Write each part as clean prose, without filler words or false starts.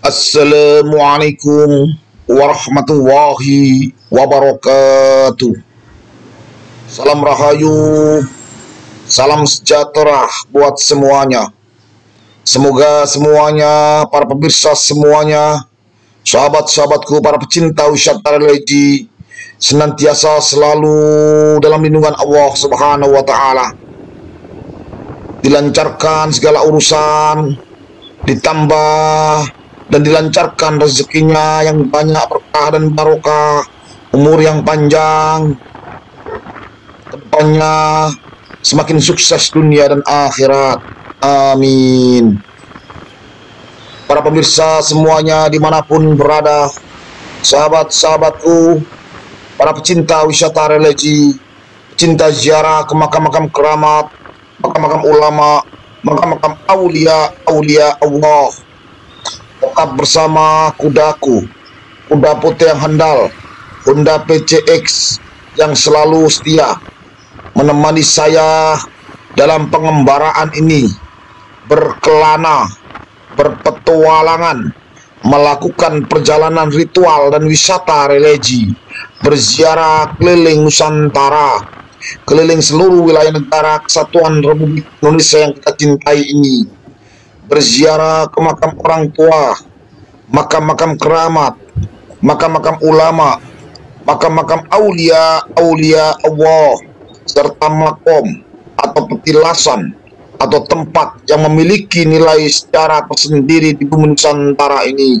Assalamualaikum warahmatullahi wabarakatuh. Salam rahayu, salam sejahtera buat semuanya. Semoga semuanya, para pemirsa semuanya, sahabat-sahabatku, para pecinta wisata religi, senantiasa selalu dalam lindungan Allah Subhanahu wa Ta'ala. Dilancarkan segala urusan, ditambah dan dilancarkan rezekinya yang banyak, berkah dan barokah, umur yang panjang, kedepannya semakin sukses dunia dan akhirat. Amin. Para pemirsa semuanya dimanapun berada, sahabat-sahabatku, para pecinta wisata religi, pecinta ziarah ke makam-makam keramat, makam-makam ulama, makam-makam aulia Allah, tetap bersama kudaku, kuda putih yang handal, Honda PCX yang selalu setia menemani saya dalam pengembaraan ini, berkelana, berpetualangan, melakukan perjalanan ritual dan wisata religi, berziarah keliling Nusantara, keliling seluruh wilayah negara kesatuan Republik Indonesia yang kita cintai ini, berziarah ke makam orang tua, makam-makam keramat, makam-makam ulama, makam-makam aulia Allah, serta makom atau petilasan atau tempat yang memiliki nilai sejarah tersendiri di bumi Nusantara ini.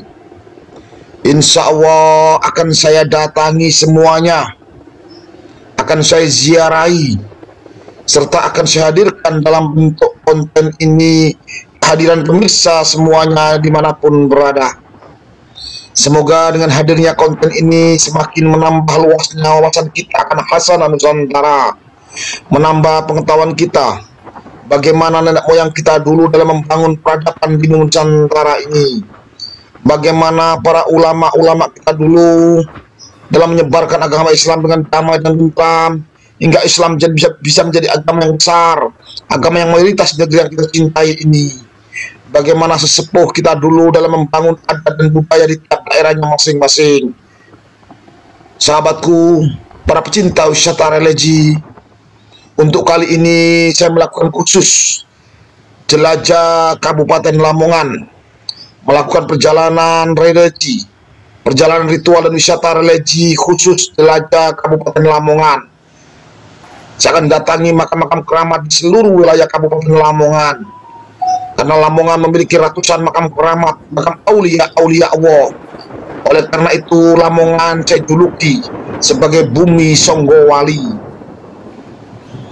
Insya Allah akan saya datangi semuanya, akan saya ziarahi, serta akan saya hadirkan dalam bentuk konten ini hadiran pemirsa semuanya dimanapun berada. Semoga dengan hadirnya konten ini semakin menambah luasnya wawasan kita akan khasanah Nusantara, menambah pengetahuan kita bagaimana nenek moyang kita dulu dalam membangun peradaban di Nusantara ini, bagaimana para ulama-ulama kita dulu dalam menyebarkan agama Islam dengan damai dan tentram, hingga Islam bisa menjadi agama yang besar, agama yang mayoritas di negeri yang kita cintai ini. Bagaimana sesepuh kita dulu dalam membangun adat dan budaya di tiap daerahnya masing-masing. Sahabatku, para pecinta wisata religi, untuk kali ini saya melakukan khusus jelajah Kabupaten Lamongan, melakukan perjalanan religi, perjalanan ritual dan wisata religi khusus jelajah Kabupaten Lamongan. Saya akan datangi makam-makam keramat di seluruh wilayah Kabupaten Lamongan, karena Lamongan memiliki ratusan makam keramat, makam aulia Allah. Oleh karena itu Lamongan saya juluki sebagai bumi Songgowali.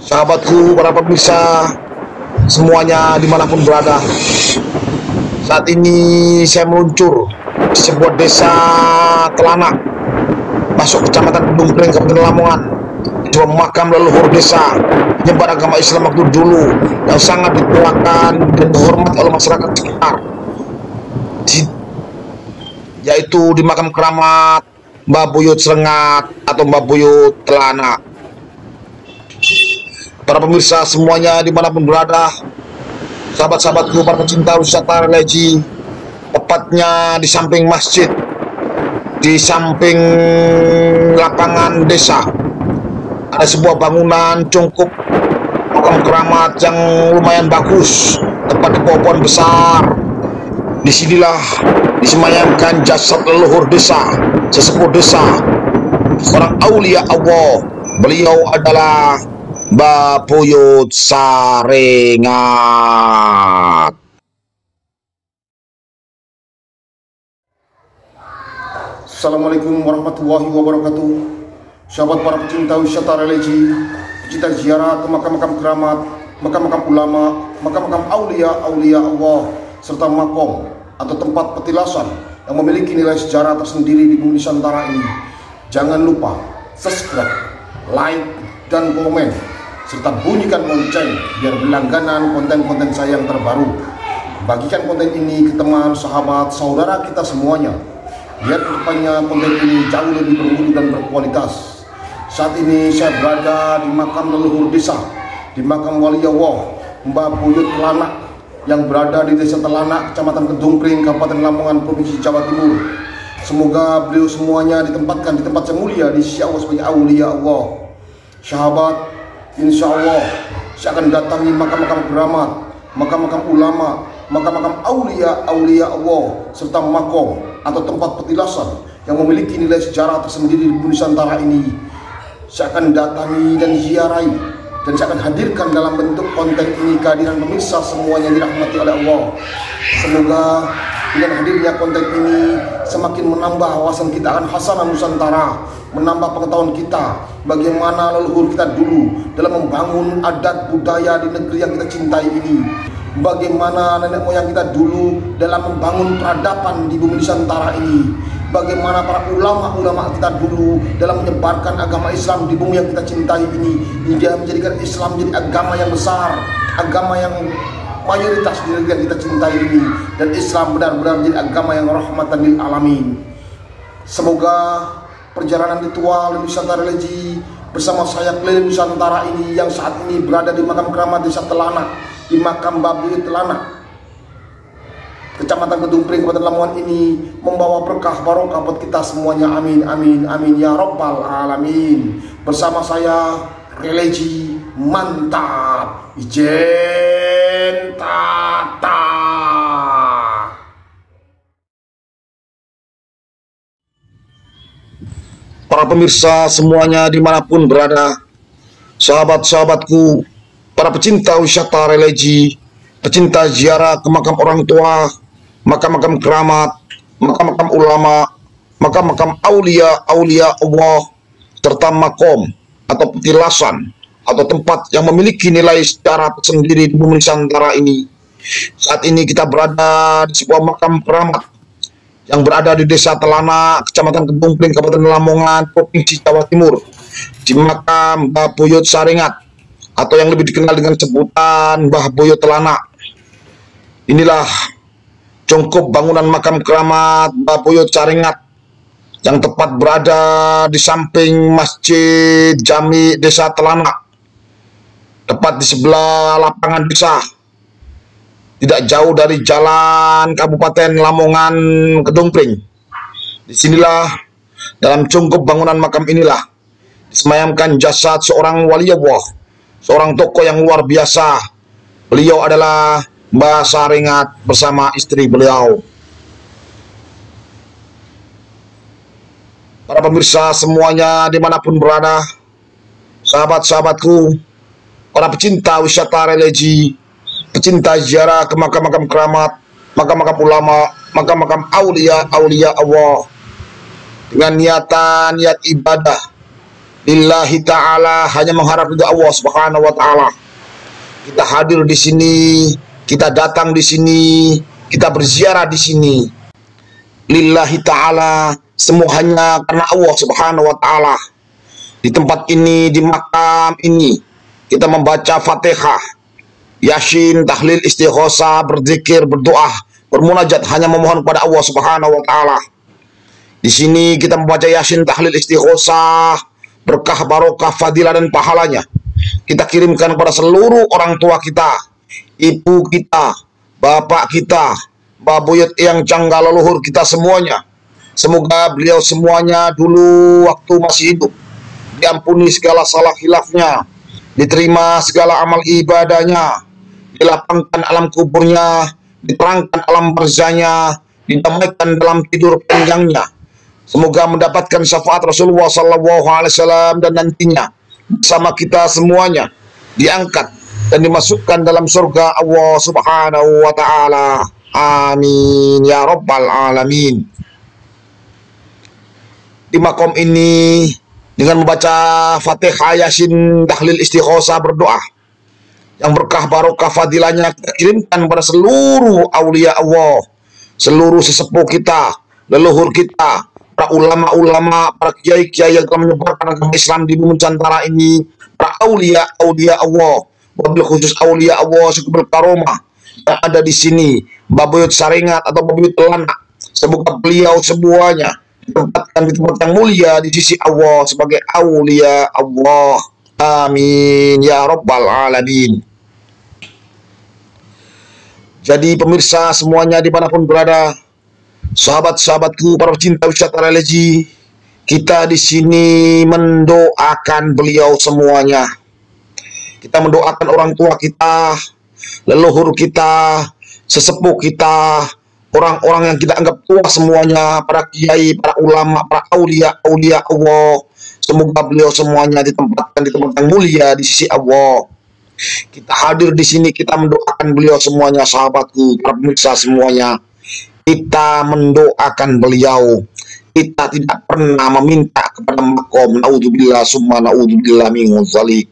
Sahabatku, para pemirsa semuanya dimanapun berada, saat ini saya meluncur di sebuah desa Telanak, masuk kecamatan Kedung Pring, Kabupaten Lamongan, sebuah makam leluhur desa penyebar agama Islam waktu dulu yang sangat dituakan dan dihormati oleh masyarakat sekitar, yaitu di makam keramat Mbah Buyut Serengat atau Mbah Buyut Telanak. Para pemirsa semuanya dimanapun berada, sahabat-sahabatku, para pecinta wisata religi, tepatnya di samping masjid, di samping lapangan desa, ada sebuah bangunan cungkup makam keramat yang lumayan bagus, tepat di pohon besar. Disinilah disemayamkan jasad leluhur desa, sesepuh desa, seorang aulia Allah. Beliau adalah Mbah Buyut Sarengat. Assalamualaikum warahmatullahi wabarakatuh. Sahabat para pecinta wisata religi, pecinta ziarah ke makam-makam keramat, makam-makam ulama, makam-makam aulia Allah, serta makom atau tempat petilasan yang memiliki nilai sejarah tersendiri di bumi Nusantara ini. Jangan lupa subscribe, like, dan komen, serta bunyikan lonceng biar berlangganan konten-konten saya yang terbaru. Bagikan konten ini ke teman, sahabat, saudara kita semuanya, biar kedepannya konten ini jauh lebih bermutu dan berkualitas. Saat ini saya berada di makam leluhur desa, di makam wali Allah Mbah Buyut Telanak, yang berada di Desa Telanak, Kecamatan Kedungpring, Kabupaten Lamongan, Provinsi Jawa Timur. Semoga beliau semuanya ditempatkan di tempat yang mulia di sisi Allah sebagai aulia Allah. Sahabat, insya Allah saya akan datangi makam-makam keramat, makam-makam ulama, makam-makam aulia Allah, serta makom atau tempat petilasan yang memiliki nilai sejarah tersendiri di Nusantara ini. Saya akan datangi dan ziarahi, dan saya akan hadirkan dalam bentuk konten ini kehadiran pemirsa semuanya dirahmati oleh Allah. Semoga dengan hadirnya konten ini semakin menambah wawasan kita akan khasanah Nusantara, menambah pengetahuan kita bagaimana leluhur kita dulu dalam membangun adat budaya di negeri yang kita cintai ini, bagaimana nenek moyang kita dulu dalam membangun peradaban di bumi Nusantara ini, bagaimana para ulama-ulama kita dulu dalam menyebarkan agama Islam di bumi yang kita cintai ini, hingga menjadikan Islam menjadi agama yang besar, agama yang mayoritas di negeri yang kita cintai ini, dan Islam benar-benar menjadi agama yang rahmatan lil alamin. Semoga perjalanan ritual Nusantara Religi bersama saya keliling Nusantara ini yang saat ini berada di makam keramat Desa Telanak, di makam Mbah Buyut Telanak, Kecamatan Kedungpring, Kabupaten Lamongan ini membawa berkah barokah buat kita semuanya. Amin, amin, amin ya robbal alamin. Bersama saya religi mantap, ijen tata. Para pemirsa semuanya dimanapun berada, sahabat-sahabatku, para pecinta wisata religi, pecinta ziarah ke makam orang tua, makam-makam keramat, makam-makam ulama, makam-makam aulia Allah, serta makom atau petilasan atau tempat yang memiliki nilai sejarah tersendiri di bumi Nusantara ini. Saat ini kita berada di sebuah makam keramat yang berada di Desa Telanak, Kecamatan Kedungpring, Kabupaten Lamongan, Provinsi Jawa Timur, di makam Mbah Buyut Saringat atau yang lebih dikenal dengan sebutan Mbah Buyut Telanak. Inilah cungkup bangunan makam keramat Mbah Buyut Saringat yang tepat berada di samping Masjid Jami Desa Telanak, tepat di sebelah lapangan desa, tidak jauh dari jalan Kabupaten Lamongan Kedungpring. Disinilah, dalam cungkup bangunan makam inilah disemayamkan jasad seorang wali Allah, seorang tokoh yang luar biasa. Beliau adalah Mbah Saringat bersama istri beliau. Para pemirsa semuanya dimanapun berada, sahabat-sahabatku, para pecinta wisata religi, pecinta ziarah ke makam-makam keramat, makam-makam ulama, makam-makam aulia Allah, dengan niat ibadah lillahi ta'ala, hanya mengharap ridha Allah Subhanahu wa taala. Kita hadir di sini, kita datang di sini, kita berziarah di sini lillahi ta'ala, semua hanya karena Allah Subhanahu wa taala. Di tempat ini, di makam ini, kita membaca Fatihah, Yasin, tahlil, istighosa, berzikir, berdoa, bermunajat, hanya memohon kepada Allah Subhanahu wa taala. Di sini kita membaca Yasin, tahlil, istighosa, berkah, barokah, fadilah dan pahalanya kita kirimkan kepada seluruh orang tua kita, ibu kita, bapak kita, Mbah Buyut yang cangga leluhur kita semuanya. Semoga beliau semuanya dulu waktu masih hidup diampuni segala salah khilafnya, diterima segala amal ibadahnya, dilapangkan alam kuburnya, diterangkan alam barzahnya, didamaikan dalam tidur panjangnya. Semoga mendapatkan syafaat Rasulullah SAW dan nantinya bersama kita semuanya diangkat dan dimasukkan dalam surga Allah Subhanahu wa taala. Amin ya rabbal alamin. Di makom ini dengan membaca Fatihah, Yasin, tahlil, istighosa, berdoa, yang berkah barokah fadilahnya kita kirimkan pada seluruh aulia Allah, seluruh sesepuh kita, leluhur kita, para ulama-ulama, para kiai-kiai yang telah menyebarkan agama Islam di bumi Nusantara ini, para aulia Allah, wabil khusus aulia Allah Syekh Karomah yang ada di sini, Mbah Buyut Saringat atau Mbah Buyut Telanak. Semoga beliau semuanya ditempatkan di tempat yang mulia di sisi Allah sebagai aulia Allah. Amin ya rabbal alamin. Jadi pemirsa semuanya dimanapun berada, sahabat-sahabatku, para pecinta wisata religi, kita di sini mendoakan beliau semuanya. Kita mendoakan orang tua kita, leluhur kita, sesepuh kita, orang-orang yang kita anggap tua semuanya, para kiai, para ulama, para aulia Allah. Semoga beliau semuanya ditempatkan di tempat yang mulia di sisi Allah. Kita hadir di sini, kita mendoakan beliau semuanya, sahabatku, para pemirsa semuanya. Kita mendoakan beliau. Kita tidak pernah meminta kepada makom. Naudzubillah summa naudzubillah min dzalik.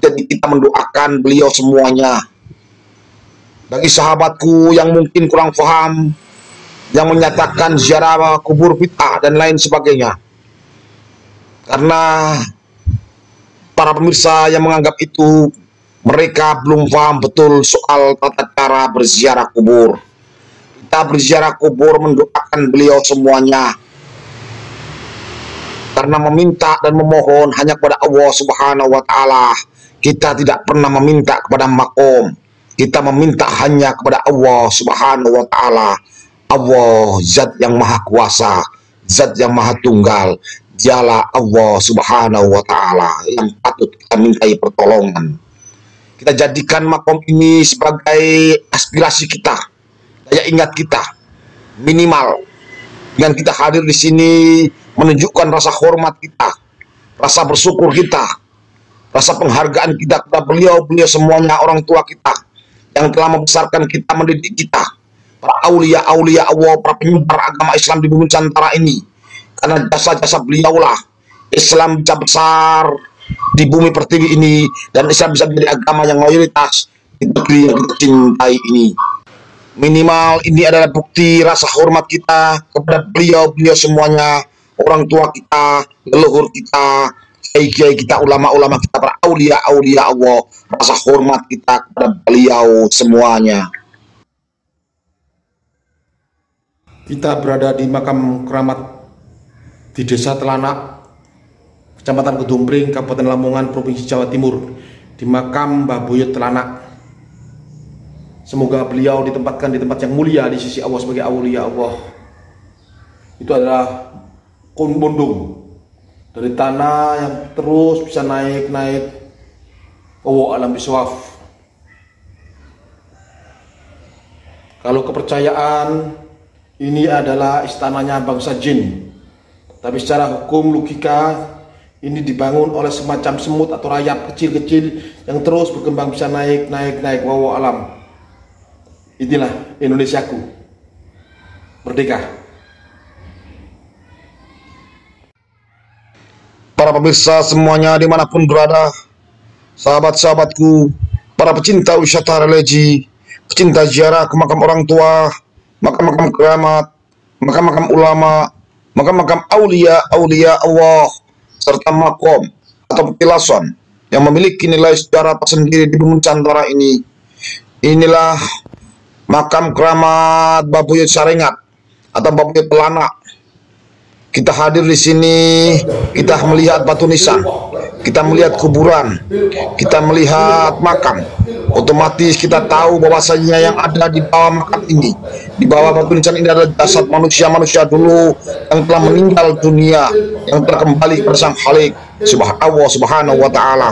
Jadi kita mendoakan beliau semuanya. Bagi sahabatku yang mungkin kurang paham, yang menyatakan ziarah kubur bid'ah dan lain sebagainya, karena para pemirsa yang menganggap itu, mereka belum paham betul soal tata cara berziarah kubur. Kita berziarah kubur mendoakan beliau semuanya, karena meminta dan memohon hanya kepada Allah Subhanahu wa Ta'ala. Kita tidak pernah meminta kepada makom. Kita meminta hanya kepada Allah Subhanahu wa Ta'ala. Allah zat yang maha kuasa, zat yang maha tunggal. Dialah Allah Subhanahu wa Ta'ala yang patut kita mintai pertolongan. Kita jadikan makom ini sebagai aspirasi kita, daya ingat kita minimal. Dengan kita hadir di sini menunjukkan rasa hormat kita, rasa bersyukur kita, rasa penghargaan kita kepada beliau semuanya, orang tua kita yang telah membesarkan kita, mendidik kita, para aulia Allah, para penyebar agama Islam di bumi Nusantara ini. Karena jasa-jasa beliaulah Islam bisa besar di bumi pertiwi ini, dan Islam bisa menjadi agama yang mayoritas di negeri yang kita cintai ini. Minimal ini adalah bukti rasa hormat kita kepada beliau semuanya, orang tua kita, leluhur kita, kiai kita, ulama-ulama kita, para aulia Allah. Rasa hormat kita kepada beliau semuanya. Kita berada di makam keramat di Desa Telanak, Kecamatan Kedumpring, Kabupaten Lamongan, Provinsi Jawa Timur, di makam Mbah Buyut Telanak. Semoga beliau ditempatkan di tempat yang mulia di sisi Allah sebagai aulia Allah. Itu adalah konbondong dari tanah yang terus bisa naik. Allah alam biswaf. Kalau kepercayaan ini adalah istananya bangsa jin, tapi secara hukum logika ini dibangun oleh semacam semut atau rayap kecil-kecil yang terus berkembang bisa naik. Wallahu alam. Inilah Indonesiaku merdeka. Para pemirsa semuanya dimanapun berada, sahabat-sahabatku, para pecinta wisata religi, pecinta ziarah ke makam orang tua, makam-makam keramat, makam-makam ulama, makam-makam aulia Allah, serta makom atau petilasan yang memiliki nilai sejarah tersendiri di bumi Nusantara ini. Inilah makam keramat Mbah Buyut Sarengat atau Mbah Buyut Telanak. Kita hadir di sini, kita melihat batu nisan, kita melihat kuburan, kita melihat makam. Otomatis kita tahu bahwasanya yang ada di bawah makam ini, di bawah batu nisan ini adalah jasad manusia dulu yang telah meninggal dunia, yang telah kembali kepada Sang Khalik Allah Subhanahu wa Ta'ala.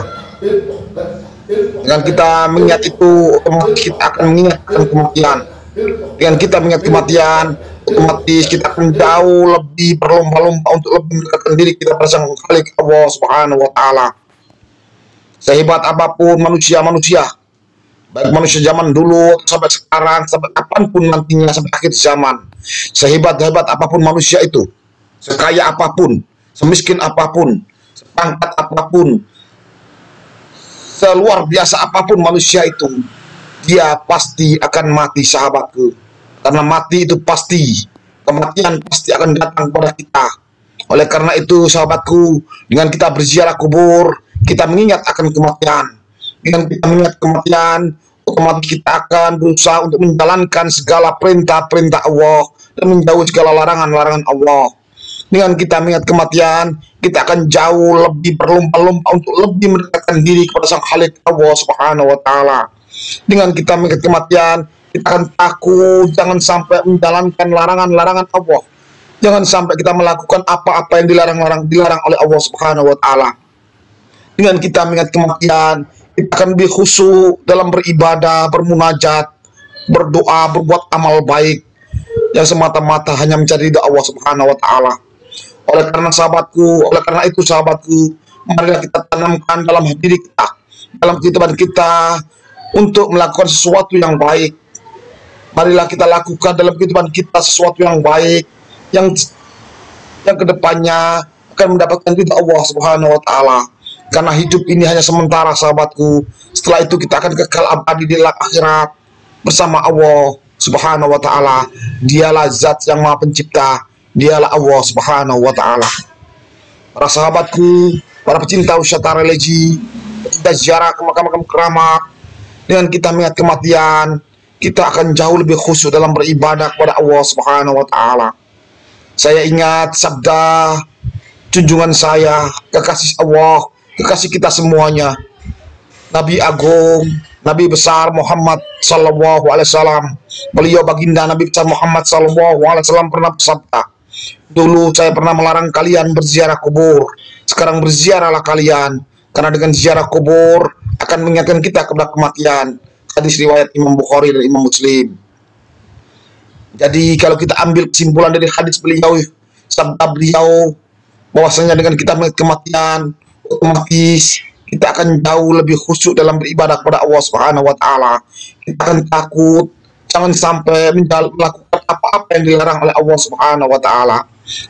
Dengan kita mengingat itu, otomatis kita akan mengingatkan kematian. Dengan kita mengingat kematian, otomatis kita akan jauh lebih berlomba-lomba untuk lebih mendekatkan diri kita pada Sang Khalik Allah Subhanahu wa Ta'ala. Sehebat apapun manusia, baik manusia zaman dulu sampai sekarang, sampai kapanpun nantinya, sampai akhir zaman, sehebat-hebat apapun manusia itu, sekaya apapun, semiskin apapun, sepangkat apapun, seluar biasa apapun manusia itu, dia pasti akan mati, sahabatku. Karena mati itu pasti, kematian pasti akan datang kepada kita. Oleh karena itu, sahabatku, dengan kita berziarah kubur, kita mengingat akan kematian. Dengan kita mengingat kematian, otomatis kita akan berusaha untuk menjalankan segala perintah-perintah Allah dan menjauhi segala larangan-larangan Allah. Dengan kita mengingat kematian, kita akan jauh lebih berlomba-lomba untuk lebih mendekatkan diri kepada Sang Khalik Allah Subhanahu wa Ta'ala. Dengan kita mengingat kematian, kita akan takut, jangan sampai menjalankan larangan-larangan Allah. Jangan sampai kita melakukan apa-apa yang dilarang oleh Allah Subhanahu wa taala. Dengan kita mengingat kematian, kita akan lebih khusyuk dalam beribadah, bermunajat, berdoa, berbuat amal baik yang semata-mata hanya mencari ridha Allah Subhanahu wa taala. Oleh karena itu sahabatku, marilah kita tanamkan dalam diri kita, dalam kehidupan kita untuk melakukan sesuatu yang baik. Marilah kita lakukan dalam kehidupan kita sesuatu yang baik, yang kedepannya akan mendapatkan ridha Allah Subhanahu wa taala. Karena hidup ini hanya sementara sahabatku. Setelah itu kita akan kekal abadi di akhirat bersama Allah Subhanahu wa taala. Dialah zat yang Maha Pencipta, dialah Allah Subhanahu wa taala. Para sahabatku, para pecinta wisata religi, pecinta ziarah ke makam-makam keramat, dengan kita mengingat kematian, kita akan jauh lebih khusyuk dalam beribadah kepada Allah Subhanahu wa taala. Saya ingat sabda junjungan saya, kekasih Allah, kekasih kita semuanya, Nabi Agung, Nabi besar Muhammad Sallallahu Alaihi Wasallam. Beliau baginda Nabi besar Muhammad Sallallahu Alaihi Wasallam pernah bersabda, dulu saya pernah melarang kalian berziarah kubur, sekarang berziarahlah kalian, karena dengan ziarah kubur akan mengingatkan kita kepada kematian. Hadis riwayat Imam Bukhari dan Imam Muslim. Jadi kalau kita ambil kesimpulan dari hadis beliau, sabda beliau, bahwasanya dengan kita mengingat kematian, otomatis kita akan jauh lebih khusyuk dalam beribadah kepada Allah Subhanahu wa taala. Kita akan takut jangan sampai melakukan apa-apa yang dilarang oleh Allah Subhanahu wa taala.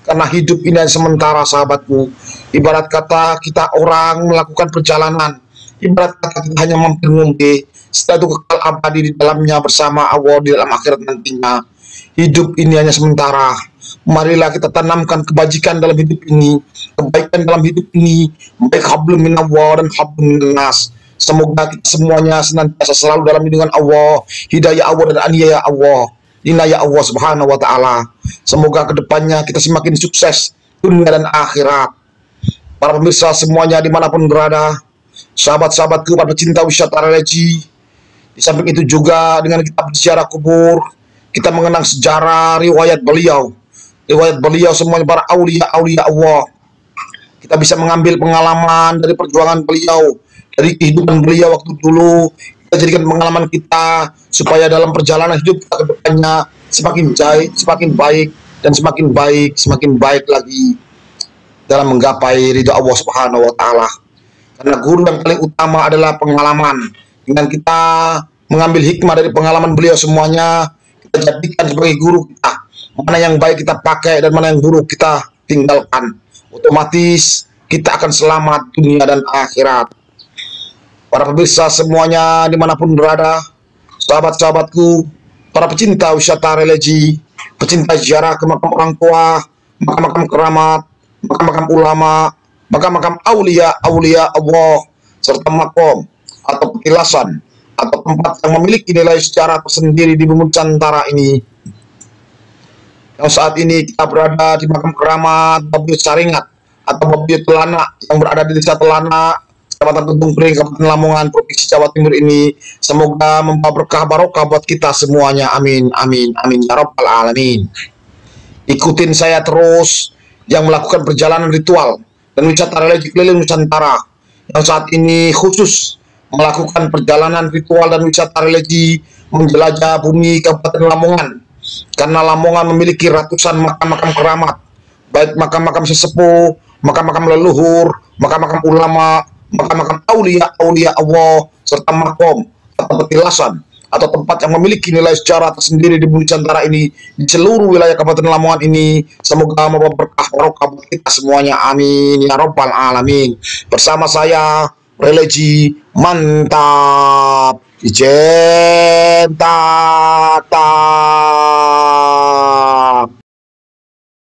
Karena hidup ini sementara sahabatku. Ibarat kata kita orang melakukan perjalanan, ibarat kata kita hanya mampir-mampir, setelah itu kekal abadi di dalamnya bersama Allah di dalam akhirat nantinya. Hidup ini hanya sementara. Marilah kita tanamkan kebajikan dalam hidup ini, kebaikan dalam hidup ini, baik hablum minallah dan hablum minannas. Semoga kita semuanya senantiasa selalu dalam lindungan Allah, hidayah Allah dan aniyah Allah, inayah Allah Subhanahu wa taala. Semoga kedepannya kita semakin sukses dunia dan akhirat. Para pemirsa semuanya dimanapun berada, sahabat-sahabatku, para pecinta wisata religi, di samping itu juga dengan kita berziarah kubur, kita mengenang sejarah riwayat beliau semuanya para aulia Allah. Kita bisa mengambil pengalaman dari perjuangan beliau, dari kehidupan beliau waktu dulu. Kita jadikan pengalaman kita supaya dalam perjalanan hidup kita ke depannya semakin baik lagi dalam menggapai ridha Allah Subhanahu wa taala. Karena guru yang paling utama adalah pengalaman. Dengan kita mengambil hikmah dari pengalaman beliau semuanya, kita jadikan sebagai guru kita. Mana yang baik kita pakai dan mana yang buruk kita tinggalkan. Otomatis kita akan selamat dunia dan akhirat. Para pemirsa semuanya dimanapun berada, sahabat-sahabatku, para pecinta wisata religi, pecinta ziarah ke makam orang tua, makam-makam keramat, makam-makam ulama, makam-makam aulia Allah, serta makom atau petilasan atau tempat yang memiliki nilai sejarah tersendiri di bumi Nusantara ini. Yang saat ini kita berada di makam keramat Babiyut Saringat atau Babiyut Telana yang berada di Desa Telana, Kecamatan Tuntung Pring, Kabupaten Lamongan, Provinsi Jawa Timur ini. Semoga membawa berkah barokah buat kita semuanya. Amin, amin, amin ya rabbal alamin. Ikutin saya terus yang melakukan perjalanan ritual dan wisata religi keliling Nusantara yang saat ini khusus melakukan perjalanan ritual dan wisata religi menjelajah bumi Kabupaten Lamongan. Karena Lamongan memiliki ratusan makam-makam keramat, baik makam-makam sesepuh, makam-makam leluhur, makam-makam ulama, makam-makam aulia Allah, serta makom atau petilasan atau tempat yang memiliki nilai sejarah tersendiri di bumi Nusantara ini, di seluruh wilayah Kabupaten Lamongan ini. Semoga membawa berkah barokah buat kita semuanya. Amin ya rabbal alamin. Bersama saya religi mantap. Ijen ta